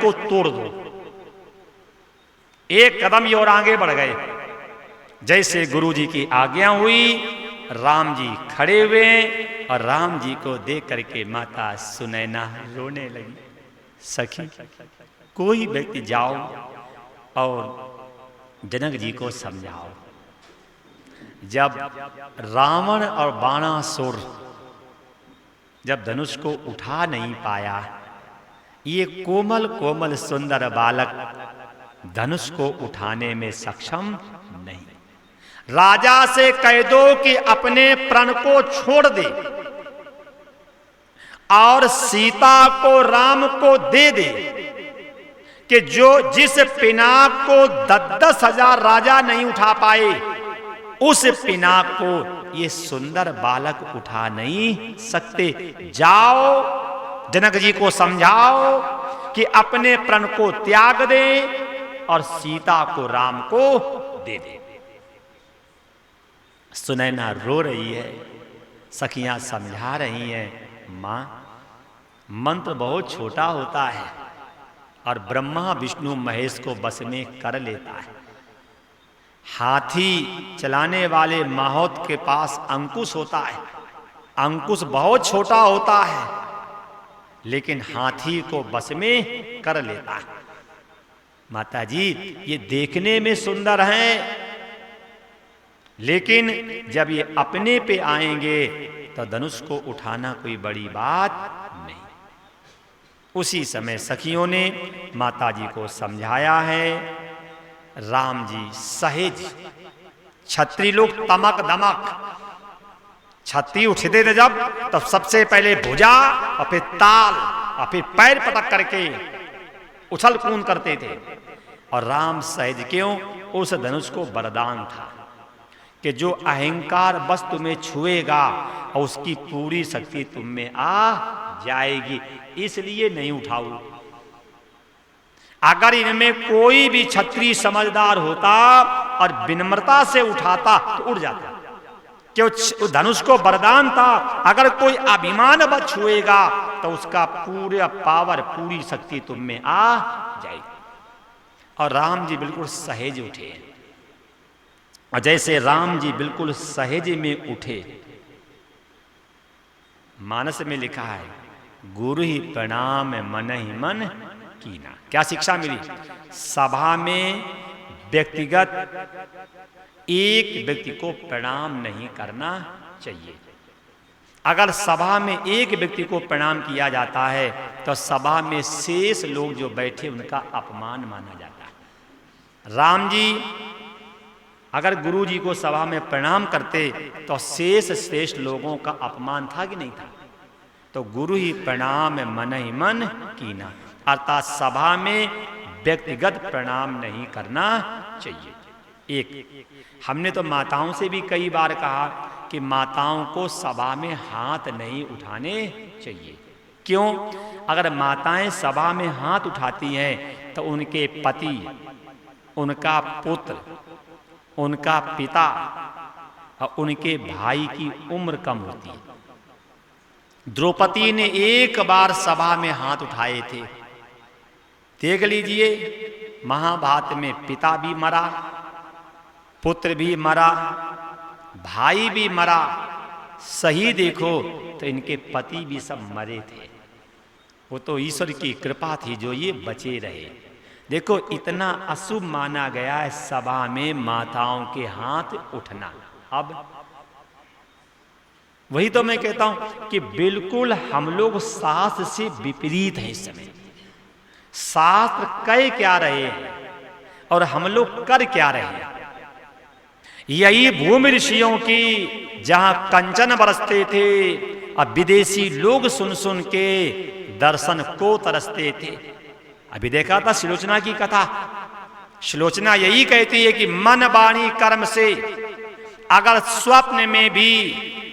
इसको तोड़ दो। एक कदम ये और आगे बढ़ गए। जैसे गुरु जी की आज्ञा हुई, राम जी खड़े हुए और राम जी को देख करके माता सुनैना रोने लगी। सखी, कोई व्यक्ति जाओ और जनक जी को समझाओ। जब रावण और बाणासुर जब धनुष को उठा नहीं पाया, ये कोमल कोमल सुंदर बालक धनुष को उठाने में सक्षम नहीं। राजा से कह दो कि अपने प्रण को छोड़ दे और सीता को राम को दे दे, कि जो जिस पिनाक को 10,000 राजा नहीं उठा पाए, उस पिनाक को ये सुंदर बालक उठा नहीं सकते। जाओ जनक जी को समझाओ कि अपने प्रण को त्याग दे और सीता को राम को दे दे। सुनैना रो रही है, सखियां समझा रही हैं, मां मंत्र बहुत छोटा होता है और ब्रह्मा विष्णु महेश को बस में कर लेता है। हाथी चलाने वाले माहौत के पास अंकुश होता है, अंकुश बहुत छोटा होता है लेकिन हाथी को बस में कर लेता है। माता जी ये देखने में सुंदर हैं, लेकिन जब ये अपने पे आएंगे तो धनुष को उठाना कोई बड़ी बात नहीं। उसी समय सखियों ने माता जी को समझाया है। राम जी सहेज, छत्री लोग तमक दमक, छत्री उठते थे जब, तब सबसे पहले भुजा और फिर ताल और फिर पैर पटक करके उछल कूद करते थे। और राम सहज क्यों? उस धनुष को वरदान था कि जो अहंकार बस तुम्हें छुएगा और उसकी पूरी शक्ति तुम में आ जाएगी, इसलिए नहीं उठाऊ। अगर इनमें कोई भी क्षत्रिय समझदार होता और विनम्रता से उठाता तो उड़ जाता, क्यों धनुष को वरदान था। अगर कोई अभिमान बस छुएगा तो उसका पूरा पावर, पूरी शक्ति तुम में आ जाएगी। और राम जी बिल्कुल सहज उठे, और जैसे राम जी बिल्कुल सहज में उठे, मानस में लिखा है, गुरु ही प्रणाम मन ही मन कीना। क्या शिक्षा मिली? सभा में व्यक्तिगत एक व्यक्ति को प्रणाम नहीं करना चाहिए। अगर सभा में एक व्यक्ति को प्रणाम किया जाता है तो सभा में शेष लोग जो बैठे उनका अपमान माना जाता है। राम जी अगर गुरु जी को सभा में प्रणाम करते तो शेष श्रेष्ठ लोगों का अपमान था कि नहीं था? तो गुरु ही प्रणाम मन ही मन कीना, अर्थात सभा में व्यक्तिगत प्रणाम नहीं करना चाहिए। एक हमने तो माताओं से भी कई बार कहा कि माताओं को सभा में हाथ नहीं उठाने चाहिए। क्यों? अगर माताएं सभा में हाथ उठाती हैं तो उनके पति, उनका पुत्र, उनका पिता और उनके भाई की उम्र कम होती है। द्रौपदी ने एक बार सभा में हाथ उठाए थे। देख लीजिए, महाभारत में पिता भी मरा, पुत्र भी मरा, भाई भी मरा। सही देखो तो इनके पति भी सब मरे थे। वो तो ईश्वर की कृपा थी जो ये बचे रहे। देखो इतना अशुभ माना गया है सभा में माताओं के हाथ उठना। अब वही तो मैं कहता हूं कि बिल्कुल हम लोग शास्त्र से विपरीत हैं इस समय। शास्त्र कह क्या रहे हैं और हम लोग कर क्या रहे हैं। यही भूमि ऋषियों की जहां कंचन बरसते थे, अब विदेशी लोग सुन सुन के दर्शन को तरसते थे। अभी देखा था श्लोचना की कथा। श्लोचना यही कहती है कि मन वाणी कर्म से अगर स्वप्न में भी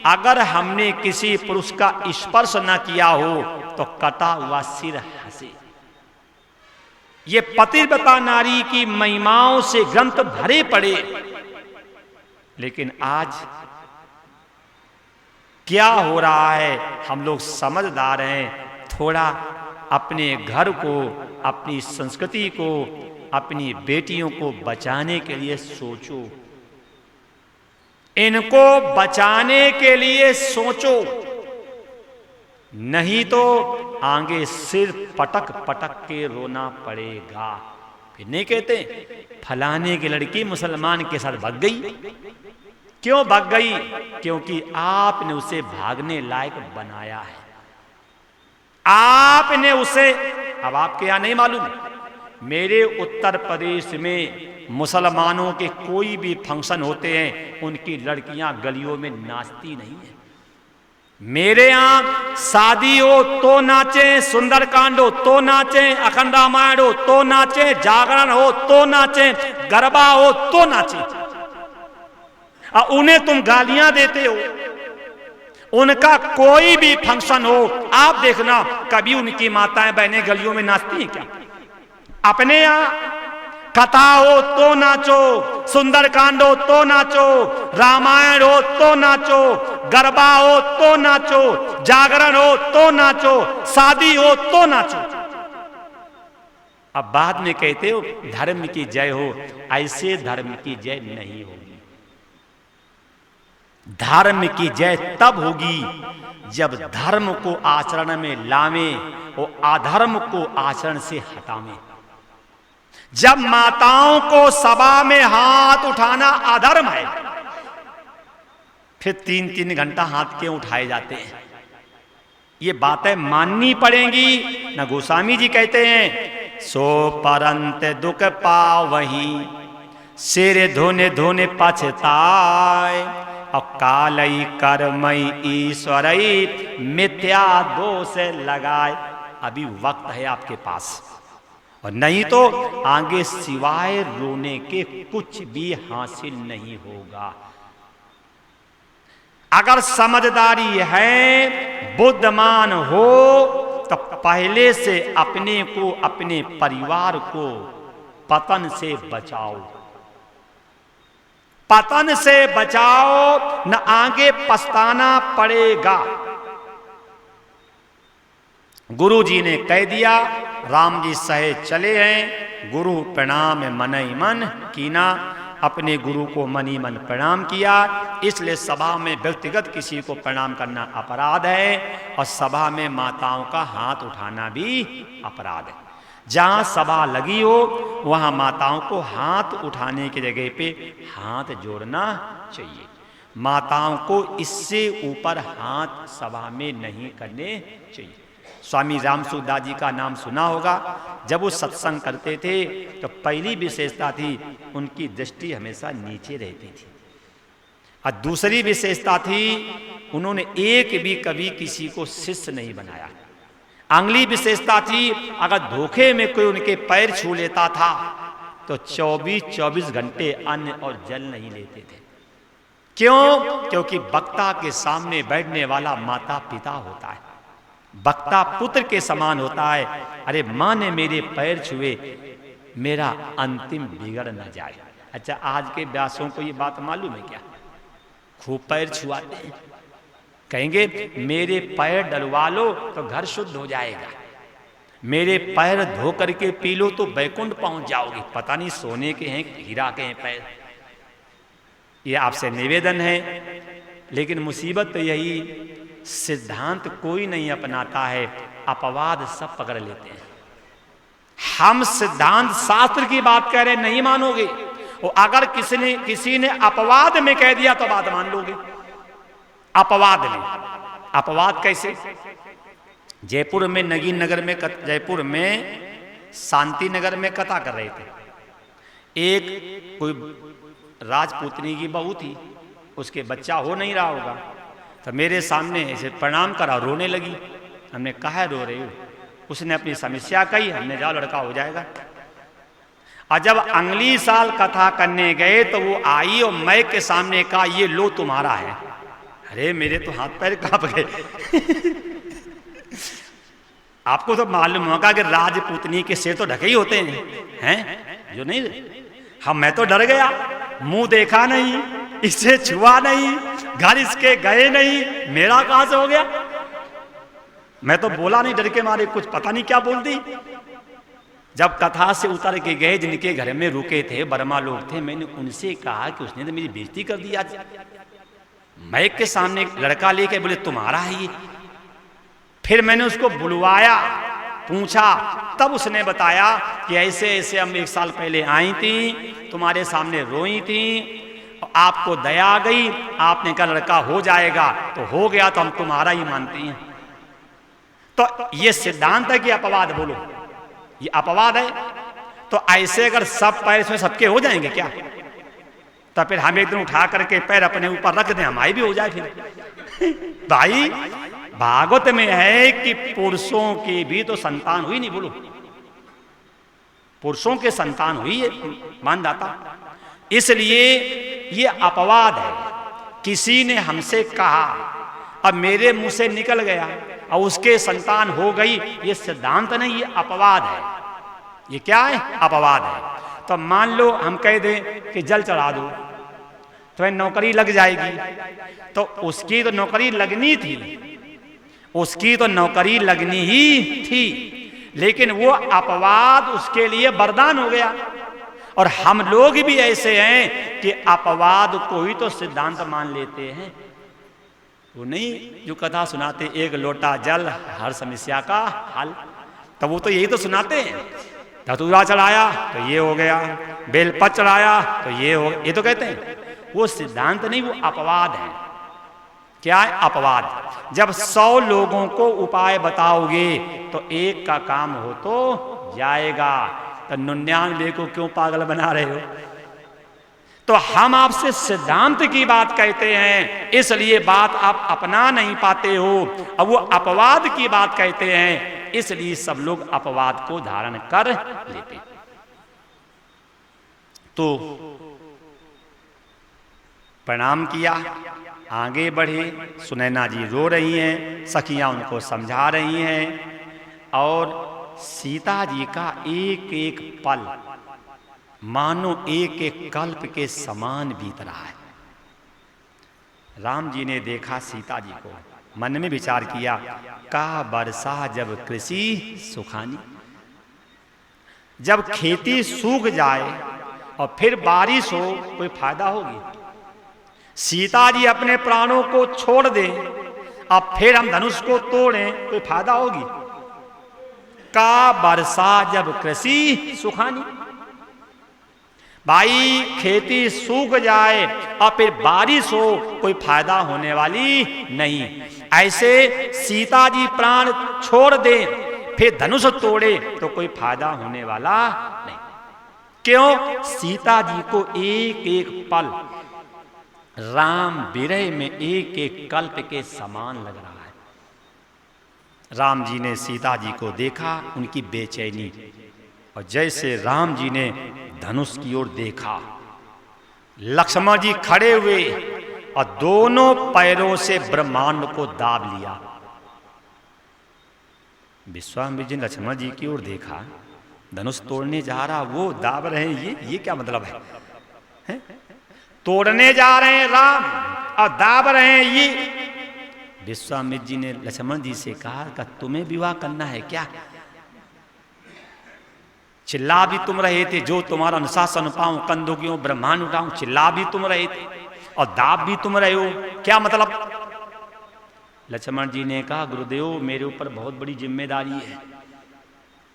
अगर हमने किसी पुरुष का स्पर्श न किया हो तो कटा हुआ सिर हंसे। ये पतिव्रता नारी की महिमाओं से ग्रंथ भरे पड़े, लेकिन आज क्या हो रहा है? हम लोग समझदार हैं, थोड़ा अपने घर को अपनी संस्कृति को, अपनी बेटियों को बचाने के लिए सोचो। इनको बचाने के लिए सोचो, नहीं तो आगे सिर पटक पटक के रोना पड़ेगा। फिर नहीं कहते फलाने की लड़की मुसलमान के साथ भाग गई। क्यों भाग गई? क्योंकि आपने उसे भागने लायक बनाया है। आपने उसे, अब आपके यहां नहीं मालूम, मेरे उत्तर प्रदेश में मुसलमानों के कोई भी फंक्शन होते हैं, उनकी लड़कियां गलियों में नाचती नहीं है। मेरे यहां शादी हो तो नाचे, सुंदरकांड हो तो नाचे, अखंड रामायण हो तो नाचे, जागरण हो तो नाचे, गरबा हो तो नाचे। और उन्हें तुम गालियां देते हो। उनका कोई भी फंक्शन हो, आप देखना कभी उनकी माताएं बहनें गलियों में नाचती हैं क्या? अपने यहां कथा हो तो नाचो, सुंदरकांड हो तो नाचो, रामायण हो तो नाचो, गरबा हो तो नाचो, जागरण हो तो नाचो, शादी हो तो नाचो। अब बाद में कहते हो धर्म की जय हो, ऐसे धर्म की जय नहीं होगी। धर्म की जय तब होगी जब धर्म को आचरण में लावें और अधर्म को आचरण से हटावें। जब माताओं को सभा में हाथ उठाना अधर्म है, फिर 3-3 घंटा हाथ क्यों उठाए जाते हैं? ये बातें माननी पड़ेंगी। न गोस्वामी जी कहते हैं सो परंत दुख पावही, सिर धोने धोने पछताए, और कालई कर्मई ईश्वरई मिथ्या दोष लगाए। अभी वक्त है आपके पास, और नहीं तो आगे सिवाय रोने के कुछ भी हासिल नहीं होगा। अगर समझदारी है, बुद्धिमान हो, तो पहले से अपने को, अपने परिवार को पतन से बचाओ। पतन से बचाओ, न आगे पछताना पड़ेगा। गुरु जी ने कह दिया, राम जी सहे चले हैं, गुरु प्रणाम मन ही मन कीना। अपने गुरु को मन ही मन प्रणाम किया। इसलिए सभा में व्यक्तिगत किसी को प्रणाम करना अपराध है, और सभा में माताओं का हाथ उठाना भी अपराध है। जहां सभा लगी हो वहां माताओं को हाथ उठाने की जगह पे हाथ जोड़ना चाहिए। माताओं को इससे ऊपर हाथ सभा में नहीं करने चाहिए। स्वामी रामसूदास जी का नाम सुना होगा। जब वो सत्संग करते थे तो पहली विशेषता थी उनकी दृष्टि हमेशा नीचे रहती थी, और दूसरी विशेषता थी उन्होंने एक भी कभी किसी को शिष्य नहीं बनाया। अगली विशेषता थी अगर धोखे में कोई उनके पैर छू लेता था तो 24-24 घंटे अन्न और जल नहीं लेते थे। क्यों? क्योंकि वक्ता के सामने बैठने वाला माता पिता होता है, वक्ता पुत्र के समान होता है। अरे माँ ने मेरे पैर छुए, मेरा अंतिम बिगड़ न जाए। अच्छा, आज के व्यासों को ये बात मालूम है क्या? खूब पैर छुआते हैं, कहेंगे मेरे पैर डलवा लो तो घर शुद्ध हो जाएगा, मेरे पैर धो करके पी लो तो बैकुंठ पहुंच जाओगे। पता नहीं सोने के हैं हीरा के हैं पैर। ये आपसे निवेदन है, लेकिन मुसीबत तो यही, सिद्धांत कोई नहीं अपनाता है, अपवाद सब पकड़ लेते हैं। हम सिद्धांत शास्त्र की बात कह रहे नहीं मानोगे, और अगर किसी ने अपवाद में कह दिया तो बात मान लोगे। अपवाद में, अपवाद कैसे? जयपुर में नगीन नगर में, जयपुर में शांति नगर में कथा कर रहे थे। एक कोई राजपूतनी की बहू थी, उसके बच्चा हो नहीं रहा होगा, तो मेरे सामने ऐसे प्रणाम करा, रोने लगी। हमने कहा रो रही हो? उसने अपनी समस्या कही, हमने जाओ लड़का हो जाएगा। और जब अगली साल कथा करने गए तो वो आई और मैं के सामने कहा ये लो तुम्हारा है। अरे मेरे तो हाथ पैर कांप गए। आपको तो मालूम होगा कि राजपूतनी के सिर तो ढके ही होते हैं, जो नहीं। हम मैं तो डर गया, मुंह देखा नहीं, इसे छुआ नहीं, घर इसके गए नहीं, मेरा कहां से हो गया? मैं तो बोला नहीं, डर के मारे कुछ पता नहीं क्या बोल दी। जब कथा से उतर के गए, जिनके घर में रुके थे बर्मा लोग थे, मैंने उनसे कहा कि उसने तो मेरी बेइज्जती कर दी आज। मैक के सामने एक लड़का लेके बोले तुम्हारा है ये। फिर मैंने उसको बुलवाया, पूछा, तब उसने बताया कि ऐसे ऐसे हम 1 साल पहले आई थी, तुम्हारे सामने रोई थी, आपको दया आ गई, आपने कहा लड़का हो जाएगा, तो हो गया, तो हम तुम्हारा ही मानती हैं। तो ये सिद्धांत है कि अपवाद? बोलो, ये अपवाद है। तो ऐसे अगर सब पैर इसमें सबके हो जाएंगे क्या? तो फिर हम एक दिन उठा करके पैर अपने ऊपर रख दें, हमारी भी हो जाए फिर। भाई भागवत में है कि पुरुषों की भी तो संतान हुई, नहीं बोलो, पुरुषों के संतान हुई है मानदाता। इसलिए ये अपवाद है। किसी ने हमसे कहा, अब मेरे मुंह से निकल गया और उसके संतान हो गई, ये सिद्धांत नहीं, ये अपवाद है। ये क्या है? अपवाद है। तो मान लो हम कह दें कि जल चढ़ा दो, तुम्हें नौकरी लग जाएगी, तो उसकी तो नौकरी लगनी थी, उसकी तो नौकरी लगनी ही थी, लेकिन वो अपवाद उसके लिए वरदान हो गया। और हम लोग भी ऐसे हैं कि अपवाद को ही तो सिद्धांत मान लेते हैं। वो नहीं जो कथा सुनाते, एक लोटा जल हर समस्या का हल, तो वो तो यही तो सुनाते हैं। धतूरा चढ़ाया तो ये हो गया, बेलपत्र चढ़ाया तो ये तो कहते हैं। वो सिद्धांत नहीं, वो अपवाद है। क्या है? अपवाद। जब 100 लोगों को उपाय बताओगे तो एक का काम हो तो जाएगा, तो 99 को क्यों पागल बना रहे हो? तो हम आपसे सिद्धांत की बात कहते हैं, इसलिए बात आप अपना नहीं पाते हो। अब वो अपवाद की बात कहते हैं, इसलिए सब लोग अपवाद को धारण कर लेते। तो प्रणाम किया, आगे बढ़े। सुनैना जी रो रही हैं, सखियां उनको समझा रही हैं, और सीता जी का एक एक पल मानो एक एक कल्प के समान बीत रहा है। राम जी ने देखा सीता जी को, मन में विचार किया, का बरसा जब कृषि सुखानी। जब खेती सूख जाए और फिर बारिश हो, कोई फायदा होगी? सीता जी अपने प्राणों को छोड़ दें, अब फिर हम धनुष को तोड़ें, कोई फायदा होगी? का बरसा जब कृषि सुखानी। भाई खेती सूख जाए और फिर बारिश हो, कोई फायदा होने वाली नहीं। ऐसे सीता जी प्राण छोड़ दें, फिर धनुष तोड़े, तो कोई फायदा होने वाला नहीं। क्यों? सीता जी को एक एक पल राम विरह में एक एक कल्प के समान लग रहा है। राम जी ने सीता जी को देखा, उनकी बेचैनी, और जैसे राम जी ने धनुष की ओर देखा, लक्ष्मण जी खड़े हुए और दोनों पैरों से ब्रह्मांड को दाब लिया। विश्वामित्र जी ने लक्ष्मण जी की ओर देखा, धनुष तोड़ने जा रहा, वो दाब रहे हैं, ये क्या मतलब है? तोड़ने जा रहे हैं राम और दाब रहे हैं ये। विश्वामित्र जी ने लक्ष्मण जी से कहा कि तुम्हें विवाह करना है क्या? चिल्ला भी तुम रहे थे, जो तुम्हारा अनुशासन पाऊं, कंदुकियों ब्रह्मांड उठाऊं, चिल्ला भी तुम रहे थे और दाब भी तुम रहे हो, क्या मतलब? लक्ष्मण जी ने कहा, गुरुदेव मेरे ऊपर बहुत बड़ी जिम्मेदारी है।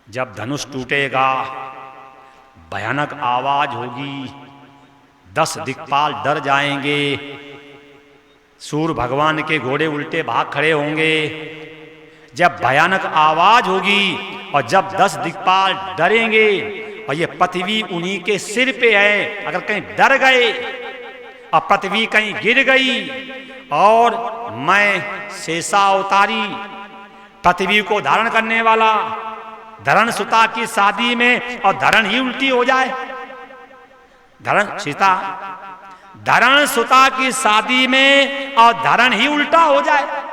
जब धनुष टूटेगा, भयानक आवाज होगी, 10 दिक्पाल डर जाएंगे, सूर्य भगवान के घोड़े उल्टे भाग खड़े होंगे। जब भयानक आवाज होगी और जब 10 दिक्पाल डरेंगे, और ये पृथ्वी उन्हीं के सिर पे है, अगर कहीं डर गए और पृथ्वी कहीं गिर गई और मैं शेषा अवतारी, पृथ्वी को धारण करने वाला, धरण सुता की शादी में और धरण ही उल्टी हो जाए, धरण सुता की शादी में और धरण ही उल्टा हो जाए,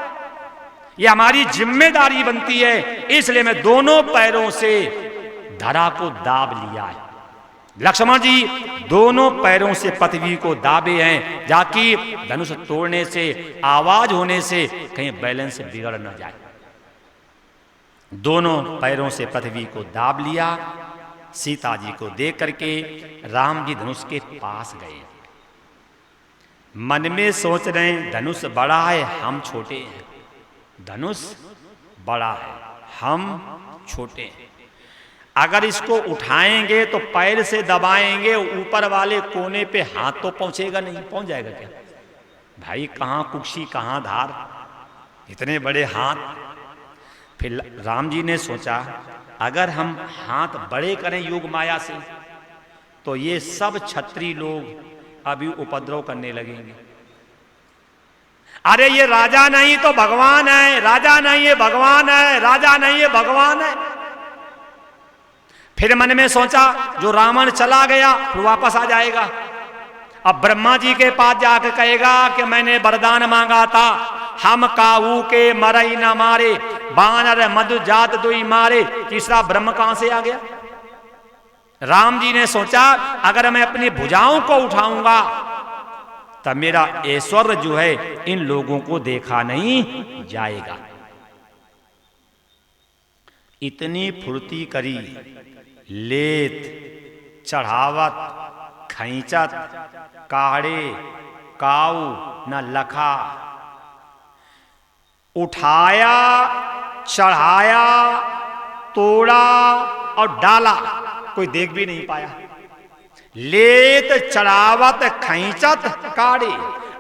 ये हमारी जिम्मेदारी बनती है। इसलिए मैं दोनों पैरों से धरा को दाब लिया है। लक्ष्मण जी दोनों पैरों से पृथ्वी को दाबे हैं, जाकि धनुष तोड़ने से, आवाज होने से कहीं बैलेंस बिगड़ न जाए। दोनों पैरों से पृथ्वी को दाब लिया सीता जी को देख करके राम जी धनुष के पास गए। मन में सोच रहे हैं धनुष बड़ा है, हम छोटे हैं। धनुष बड़ा है, हम छोटे हैं। अगर इसको उठाएंगे तो पैर से दबाएंगे, ऊपर वाले कोने पे हाथ तो पहुंचेगा नहीं। पहुंच जाएगा क्या भाई? कहाँ कुक्षी कहाँ धार, इतने बड़े हाथ। फिर राम जी ने सोचा अगर हम हाथ बड़े करें योग माया से तो ये सब क्षत्रिय लोग अभी उपद्रव करने लगेंगे। अरे ये राजा नहीं तो भगवान है, राजा नहीं है भगवान है, राजा नहीं है भगवान है। फिर मन में सोचा जो रावण चला गया फिर वापस आ जाएगा। अब ब्रह्मा जी के पास जाकर कहेगा कि मैंने वरदान मांगा था, हम काऊ के मरई न मारे, बानर मधु जात दुई मारे। तीसरा ब्रह्म कहां से आ गया? राम जी ने सोचा अगर मैं अपनी भुजाओं को उठाऊंगा तब मेरा ऐश्वर्य जो है इन लोगों को देखा नहीं जाएगा। इतनी फुर्ती करी, लेत, चढ़ावत, खैंचत, काढ़े, काऊ न लखा, उठाया, चढ़ाया, तोड़ा और डाला, कोई देख भी नहीं पाया। लेत, चढ़ावत, खैंचत, काढ़े,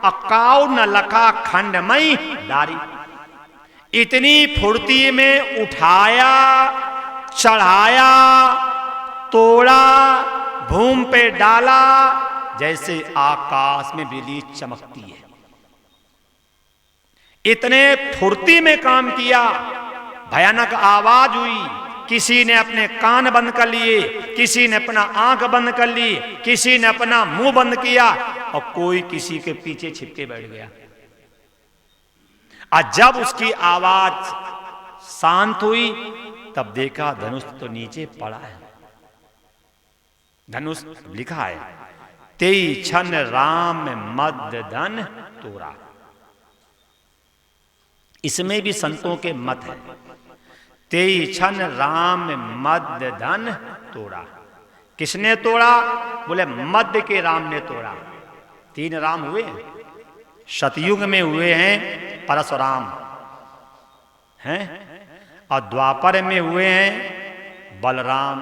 अकाउ न लखा, खंडमई डारी। इतनी फुर्ती में उठाया, चढ़ाया, तोड़ा, भूमि पे डाला जैसे आकाश में बिजली चमकती है। इतने फुर्ती में काम किया, भयानक आवाज हुई। किसी ने अपने कान बंद कर लिए, किसी ने अपना आंख बंद कर ली, किसी ने अपना मुंह बंद किया और कोई किसी के पीछे छिपके बैठ गया। और जब उसकी आवाज शांत हुई तब देखा धनुष तो नीचे पड़ा है। धनुष लिखा है तेई छन राम मद धन तोरा। इसमें भी संतों के मत है। तेई छन राम मद धन तोड़ा। किसने तोड़ा? बोले मध्य के राम ने तोड़ा। 3 राम हुए, सतयुग में हुए हैं परशुराम हैं, और द्वापर में हुए हैं बलराम,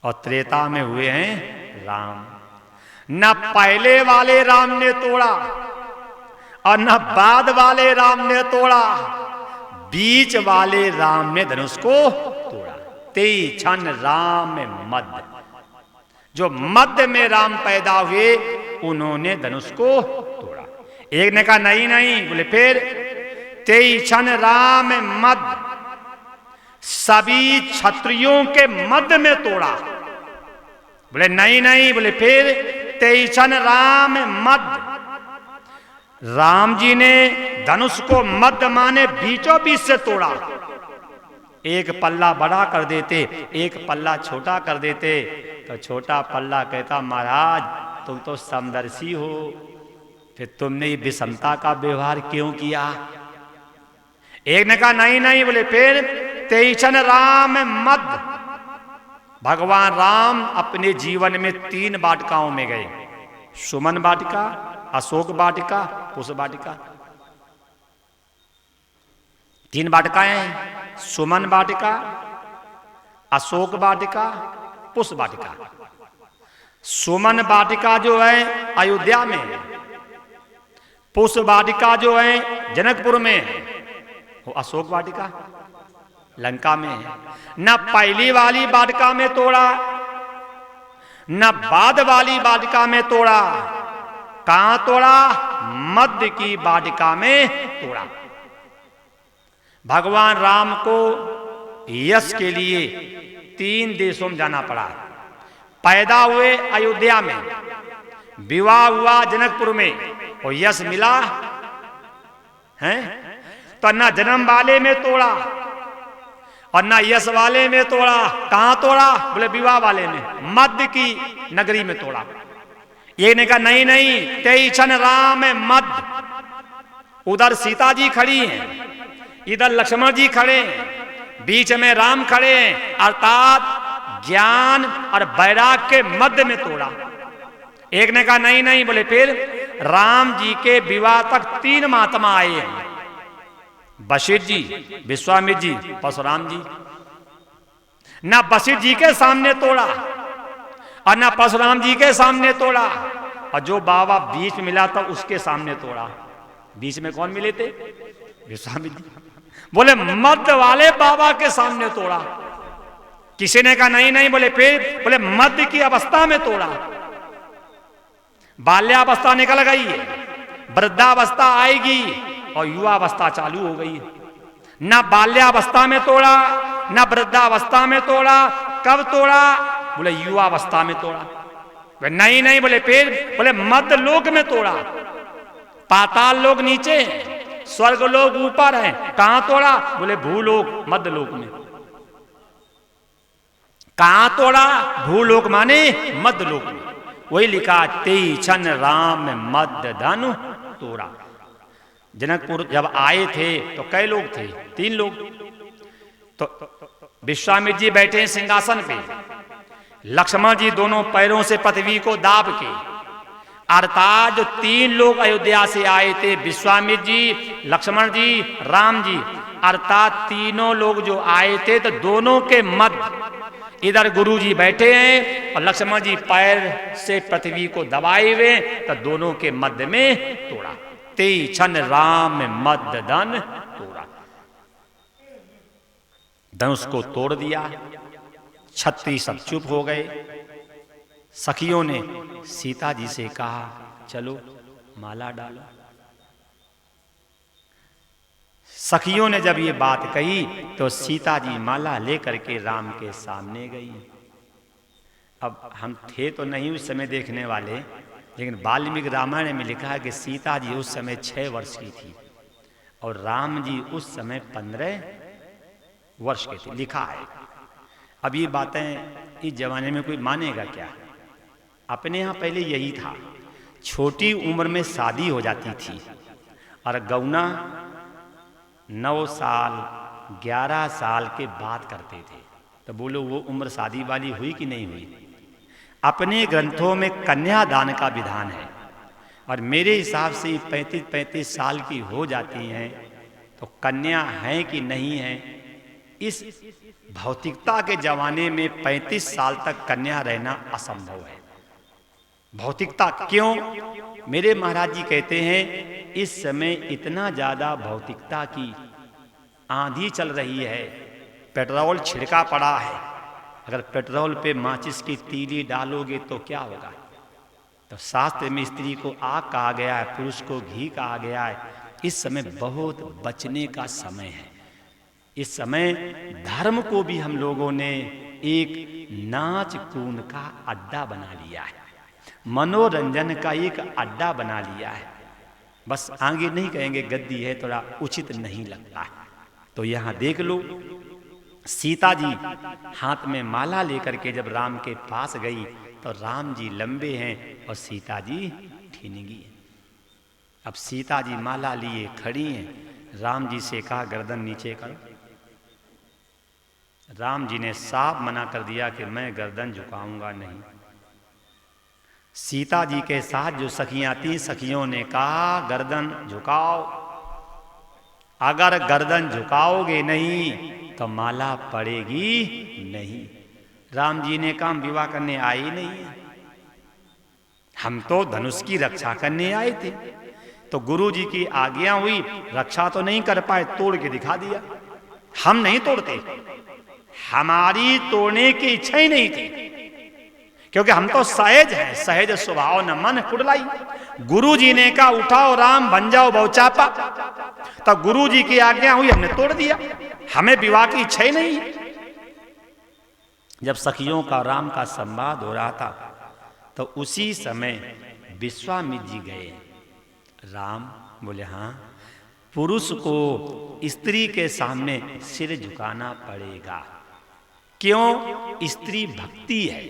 और त्रेता में हुए हैं राम। न पहले वाले राम ने तोड़ा और न बाद वाले राम ने तोड़ा, बीच वाले राम ने धनुष को तोड़ा। तेई छन राम मध्य, जो मध्य में राम पैदा हुए उन्होंने धनुष को तोड़ा। एक ने कहा नहीं नहीं, बोले फिर तेई छन राम मध्य, सभी क्षत्रियों के मध्य में तोड़ा। बोले नहीं नहीं, बोले फिर तेई छन राम मध्य। राम जी ने धनुष को मध्य माने बीचों बीच से तोड़ा। एक पल्ला बड़ा कर देते, एक पल्ला छोटा कर देते, तो छोटा पल्ला कहता महाराज तुम तो समदर्शी हो, फिर तुमने ये विषमता का व्यवहार क्यों किया? एक ने कहा नहीं नहीं, बोले फिर तेई छन राम मध्य। भगवान राम अपने जीवन में 3 वाटिकाओं में गए, सुमन वाटिका, अशोक वाटिका, पुष्प वाटिका। 3 वाटिकाएं हैं, सुमन वाटिका, अशोक वाटिका, पुष्प वाटिका। सुमन वाटिका जो है अयोध्या में है, पुष्प वाटिका जो है जनकपुर में है, वो अशोक वाटिका लंका में है। न पहली वाली वाटिका में तोड़ा, न बाद वाली वाटिका में तोड़ा। कहां तोड़ा? मध्य की वाटिका में तोड़ा। भगवान राम को यश के लिए 3 देशों में जाना पड़ा। पैदा हुए अयोध्या में, विवाह हुआ जनकपुर में, और यश मिला है तो न जन्म वाले में तोड़ा और न यश वाले में तोड़ा। कहां तोड़ा? बोले विवाह वाले में, मध्य की नगरी में तोड़ा। ये ने कहा नहीं नहीं, तेई छन राम मध्य। उधर सीता जी खड़ी हैं, इधर लक्ष्मण जी खड़े हैं, बीच में राम खड़े हैं, अर्थात ज्ञान और वैराग के मध्य में तोड़ा। एक ने कहा नहीं नहीं, बोले फिर राम जी के विवाह तक 3 महात्मा आए हैं, वशिष्ठ जी, विश्वामित्र जी, परशुराम जी। ना वशिष्ठ जी के सामने तोड़ा और ना परशुराम जी के सामने तोड़ा, और जो बाबा बीच में मिला था उसके सामने तोड़ा। बीच में कौन मिले थे? विश्वामित्र जी। बोले मध्य वाले बाबा के सामने तोड़ा। किसी ने कहा नहीं नहीं, बोले फिर? बोले मध्य की अवस्था में तोड़ा। बाल्यावस्था निकल गई है, वृद्धावस्था आएगी और युवावस्था चालू हो गई है। ना बाल्यावस्था में तोड़ा, ना वृद्धावस्था में तोड़ा। कब तोड़ा? बोले युवावस्था में तोड़ा। नहीं नहीं, बोले फिर? बोले मध्य लोक में तोड़ा। पाताल लोक नीचे, स्वर्ग लोक ऊपर है। कहां तोड़ा? बोले भूलोक, मध्य लोक में। कहां तोड़ा? भूलोक माने मध्य लोक में। वही लिखा, तेई छन राम मध्य धनु तोड़ा। जनकपुर जब आए थे तो कई लोग थे? 3 लोग। तो विश्वामित्र जी बैठे सिंहासन पे, लक्ष्मण जी दोनों पैरों से पृथ्वी को दाब के, अर्थात जो 3 लोग अयोध्या से आए थे, विश्वामित्र जी, लक्ष्मण जी, राम जी, अर्थात तीनों लोग जो आए थे, तो दोनों के मध्य इधर गुरु जी बैठे हैं और लक्ष्मण जी पैर से पृथ्वी को दबाए हुए, तो दोनों के मध्य में तोड़ा। तेई छन राम मध्य धन तोड़ा। धनुष को तोड़ दिया। छत्री सब चुप हो गए। सखियों ने सीता जी से कहा चलो माला डालो। सखियों ने जब ये बात कही तो सीता जी माला लेकर के राम के सामने गई। अब हम थे तो नहीं उस समय देखने वाले, लेकिन वाल्मीकि रामायण में लिखा है कि सीता जी उस समय 6 वर्ष की थी और राम जी उस समय 15 वर्ष के थे, लिखा है। अब ये बातें इस जमाने में कोई मानेगा क्या? अपने यहाँ पहले यही था, छोटी उम्र में शादी हो जाती थी और गौना 9 साल 11 साल के बाद करते थे। तो बोलो वो उम्र शादी वाली हुई कि नहीं हुई? अपने ग्रंथों में कन्यादान का विधान है और मेरे हिसाब से 35-35 साल की हो जाती हैं तो कन्या है कि नहीं है। इस भौतिकता के जमाने में 35 साल तक कन्या रहना असंभव है। भौतिकता क्यों? मेरे महाराज जी कहते हैं इस समय इतना ज्यादा भौतिकता की आंधी चल रही है, पेट्रोल छिड़का पड़ा है। अगर पेट्रोल पे माचिस की तीली डालोगे तो क्या होगा? तो शास्त्र में स्त्री को आग कहा गया है, पुरुष को घी कहा गया है। इस समय बहुत बचने का समय है। इस समय धर्म को भी हम लोगों ने एक नाच कून का अड्डा बना लिया है, मनोरंजन का एक अड्डा बना लिया है। बस आगे नहीं कहेंगे, गद्दी है थोड़ा उचित नहीं लगता है। तो यहां देख लो, सीता जी हाथ में माला लेकर के जब राम के पास गई तो राम जी लंबे हैं और सीता जी ठिनगी है। अब सीता जी माला लिए खड़ी हैं। राम जी से कहा गर्दन नीचे करो। राम जी ने साफ मना कर दिया कि मैं गर्दन झुकाऊंगा नहीं। सीता जी के साथ जो सखियां थी, सखियों ने कहा गर्दन झुकाओ, अगर गर्दन झुकाओगे नहीं तो माला पड़ेगी नहीं। राम जी ने कहा हम विवाह करने आए ही नहीं है, हम तो धनुष की रक्षा करने आए थे। तो गुरु जी की आज्ञा हुई, रक्षा तो नहीं कर पाए, तोड़ के दिखा दिया। हम नहीं तोड़ते, हमारी तोड़ने की इच्छा ही नहीं थी, क्योंकि हम तो सहज हैं, सहज स्वभाव न मन कुड़लाई। गुरु जी ने कहा उठाओ राम बन जाओ बहुचापा, तब गुरु जी की आज्ञा हुई, हमने तोड़ दिया। हमें विवाह की इच्छा ही नहीं। जब सखियों का राम का संवाद हो रहा था तो उसी समय विश्वामित्र जी गए। राम बोले हाँ, पुरुष को स्त्री के सामने सिर झुकाना पड़ेगा। क्यों? स्त्री भक्ति है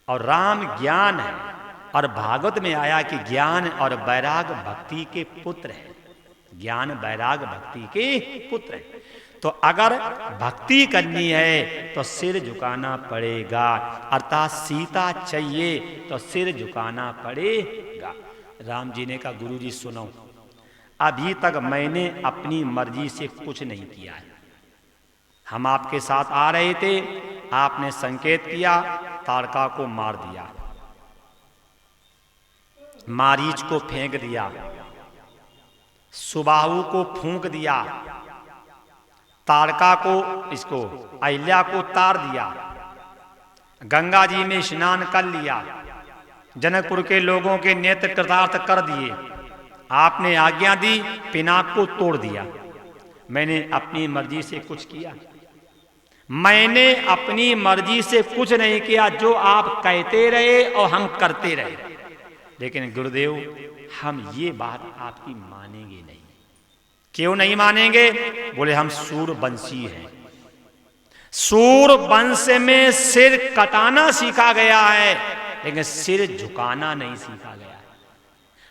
और राम ज्ञान है, और भागवत में आया कि ज्ञान और वैराग भक्ति के पुत्र है। ज्ञान वैराग भक्ति के पुत्र है। तो अगर भक्ति करनी है तो सिर झुकाना पड़ेगा, अर्थात सीता चाहिए तो सिर झुकाना पड़ेगा। राम जी ने कहा गुरु जी सुनो, अभी तक मैंने अपनी मर्जी से कुछ नहीं किया है। हम आपके साथ आ रहे थे, आपने संकेत किया, ताड़का को मार दिया, मारीच को फेंक दिया, सुबाहु को फूंक दिया, ताड़का को इसको अहिल्या को तार दिया, गंगा जी में स्नान कर लिया, जनकपुर के लोगों के नेत्र कृतार्थ कर दिए, आपने आज्ञा दी, पिनाक को तोड़ दिया। मैंने अपनी मर्जी से कुछ किया? मैंने अपनी मर्जी से कुछ नहीं किया, जो आप कहते रहे और हम करते रहे। लेकिन गुरुदेव हम ये बात आपकी मानेंगे नहीं। क्यों नहीं मानेंगे? बोले हम सूरवंशी हैं, सूरवंश में सिर कटाना सीखा गया है, लेकिन सिर झुकाना नहीं सीखा गया है।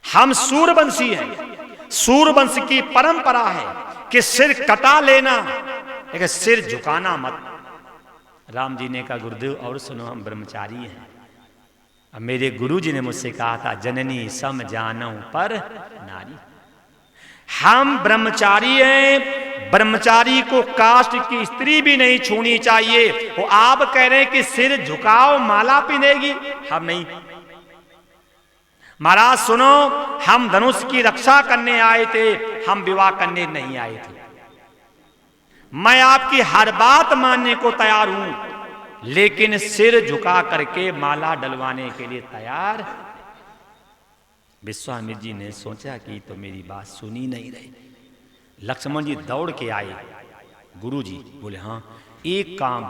हम सूरवंशी हैं, सूरवंश की परंपरा है कि सिर कटा लेना, लेकिन सिर झुकाना मत। राम जी ने कहा गुरुदेव और सुनो, हम ब्रह्मचारी हैं। अब मेरे गुरु जी ने मुझसे कहा था जननी सम जानौ पर नारी। हम ब्रह्मचारी हैं, ब्रह्मचारी को कास्ट की स्त्री भी नहीं छूनी चाहिए। वो आप कह रहे हैं कि सिर झुकाओ माला पिनेगी, हम नहीं। महाराज सुनो, हम धनुष की रक्षा करने आए थे, हम विवाह करने नहीं आए थे। मैं आपकी हर बात मानने को तैयार हूं, लेकिन सिर झुका करके माला डलवाने के लिए तैयार। विश्वामित्र जी ने सोचा कि तो मेरी बात सुनी नहीं रही। लक्ष्मण जी दौड़ के आए, गुरु जी बोले हाँ, एक काम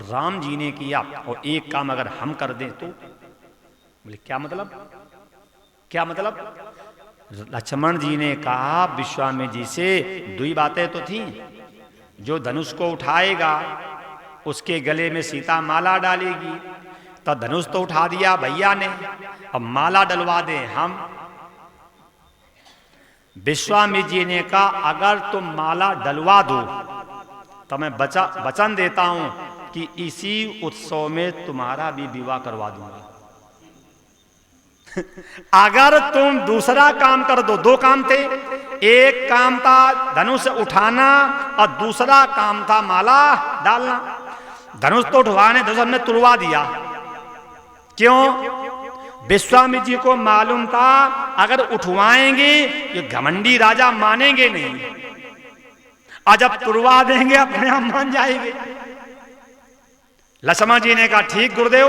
राम जी ने किया और एक काम अगर हम कर दें तो। बोले क्या मतलब? क्या मतलब? लक्ष्मण जी ने कहा विश्वामित्र जी से, दो ही बातें तो थी, जो धनुष को उठाएगा उसके गले में सीता माला डालेगी। तो धनुष तो उठा दिया भैया ने, अब माला डलवा दें हम। विश्वामित्र जी ने कहा अगर तुम माला डलवा दो तो मैं वचन देता हूं कि इसी उत्सव में तुम्हारा भी विवाह करवा दूंगा। अगर तुम दूसरा काम कर दो, दो काम थे, एक काम था धनुष उठाना और दूसरा काम था माला डालना। धनुष तो उठवाने, धनुष हमने तुड़वा दिया। क्यों? विश्वामित्र जी को मालूम था अगर उठवाएंगे ये घमंडी राजा मानेंगे नहीं, और जब तुड़वा देंगे अपने आप मान जाएंगे। लक्ष्मण जी ने कहा ठीक गुरुदेव,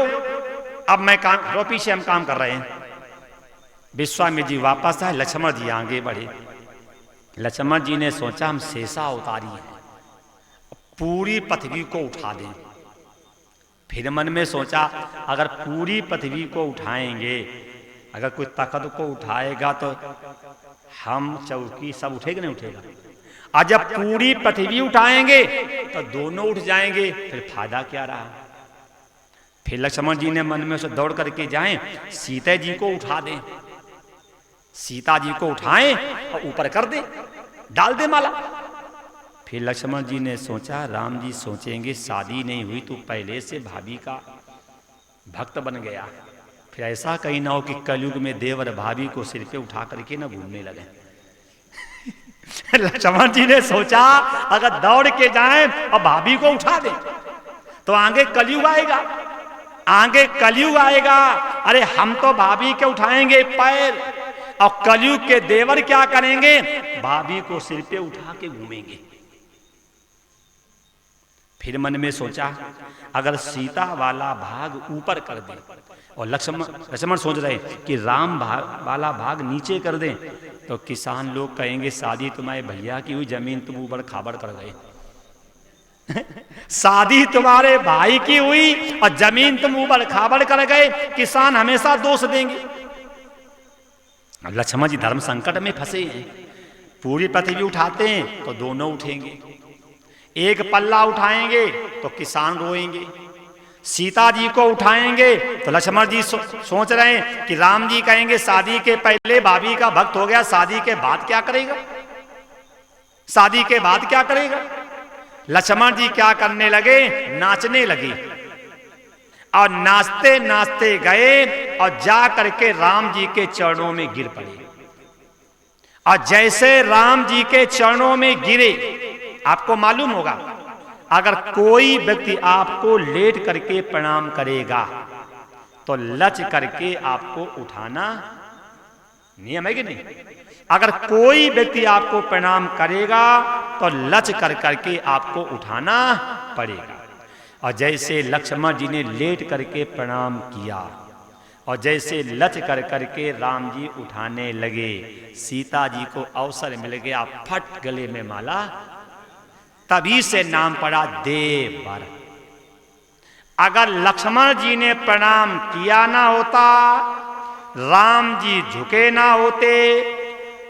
अब मैं काम रो, पीछे हम काम कर रहे हैं। विश्वामित्र जी वापस आए, लक्ष्मण जी आगे बढ़े। लक्ष्मण जी ने सोचा हम शेषा अवतारी हैं, पूरी पृथ्वी को उठा दें। फिर मन में सोचा अगर पूरी पृथ्वी को उठाएंगे, अगर कोई तख्त को उठाएगा तो हम चौकी सब उठेगा नहीं उठेगा, और जब पूरी पृथ्वी उठाएंगे तो दोनों उठ जाएंगे, फिर फायदा क्या रहा। फिर लक्ष्मण जी ने मन में से दौड़ करके जाएं, सीता जी को उठा दें, सीता जी को उठाएं और ऊपर कर दे, डाल दे माला। फिर लक्ष्मण जी ने सोचा राम जी सोचेंगे शादी नहीं हुई तो पहले से भाभी का भक्त बन गया, फिर ऐसा कहीं ना हो कि कलयुग में देवर भाभी को सिर पे उठा करके ना घूमने लगे। लक्ष्मण जी ने सोचा अगर दौड़ के जाएं और भाभी को उठा दें तो आगे कलयुग आएगा, आगे कलयुग आएगा। अरे हम तो भाभी के उठाएंगे पैर, और कलयुग के देवर क्या करेंगे? भाभी को सिर पे उठा के घूमेंगे। फिर मन में सोचा अगर सीता वाला भाग ऊपर कर दें, और लक्ष्मण सोच रहे कि राम वाला भाग नीचे कर दें तो किसान लोग कहेंगे शादी तुम्हारे भैया की हुई, जमीन तुम ऊबड़ खाबड़ कर गए। शादी तुम्हारे भाई की हुई और जमीन तुम ऊबड़ खाबड़ कर गए, किसान हमेशा दोष देंगे। लक्ष्मण जी धर्म संकट में फंसे हैं। पूरी पृथ्वी उठाते हैं तो दोनों उठेंगे, एक पल्ला उठाएंगे तो किसान रोएंगे, सीता जी को उठाएंगे तो लक्ष्मण जी सोच रहे हैं कि राम जी कहेंगे शादी के पहले भाभी का भक्त हो गया, शादी के बाद क्या करेगा, शादी के बाद क्या करेगा। लक्ष्मण जी क्या करने लगे, नाचने लगे और नाचते नाचते गए और जा करके राम जी के चरणों में गिर पड़े। और जैसे राम जी के चरणों में गिरे, आपको मालूम होगा अगर कोई व्यक्ति आपको लेट करके प्रणाम करेगा तो लच करके आपको उठाना नियम है कि नहीं? अगर कोई व्यक्ति आपको प्रणाम करेगा तो लच कर करके आपको उठाना पड़ेगा। और जैसे लक्ष्मण जी ने लेट करके प्रणाम किया और जैसे लच कर करके राम जी उठाने लगे, सीता जी को अवसर मिल गया, फट गले में माला, तभी से नाम पड़ा देवर। अगर लक्ष्मण जी ने प्रणाम किया ना होता, राम जी झुके ना होते,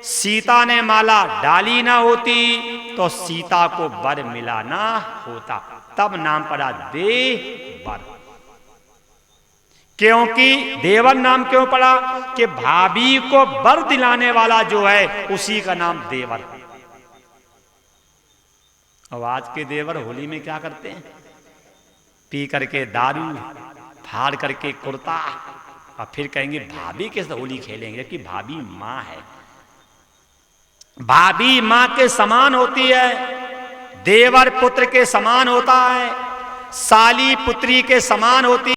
सीता ने माला डाली ना होती तो सीता को वर मिला ना होता, तब नाम पड़ा देवर। क्योंकि देवर नाम क्यों पड़ा कि भाभी को वर दिलाने वाला जो है उसी का नाम देवर। और आज के देवर होली में क्या करते हैं, पी करके दारू, फाड़ करके कुर्ता, और फिर कहेंगे भाभी के साथ होली खेलेंगे, कि भाभी माँ है, भाभी माँ के समान होती है, देवर पुत्र के समान होता है, साली पुत्री के समान होती है।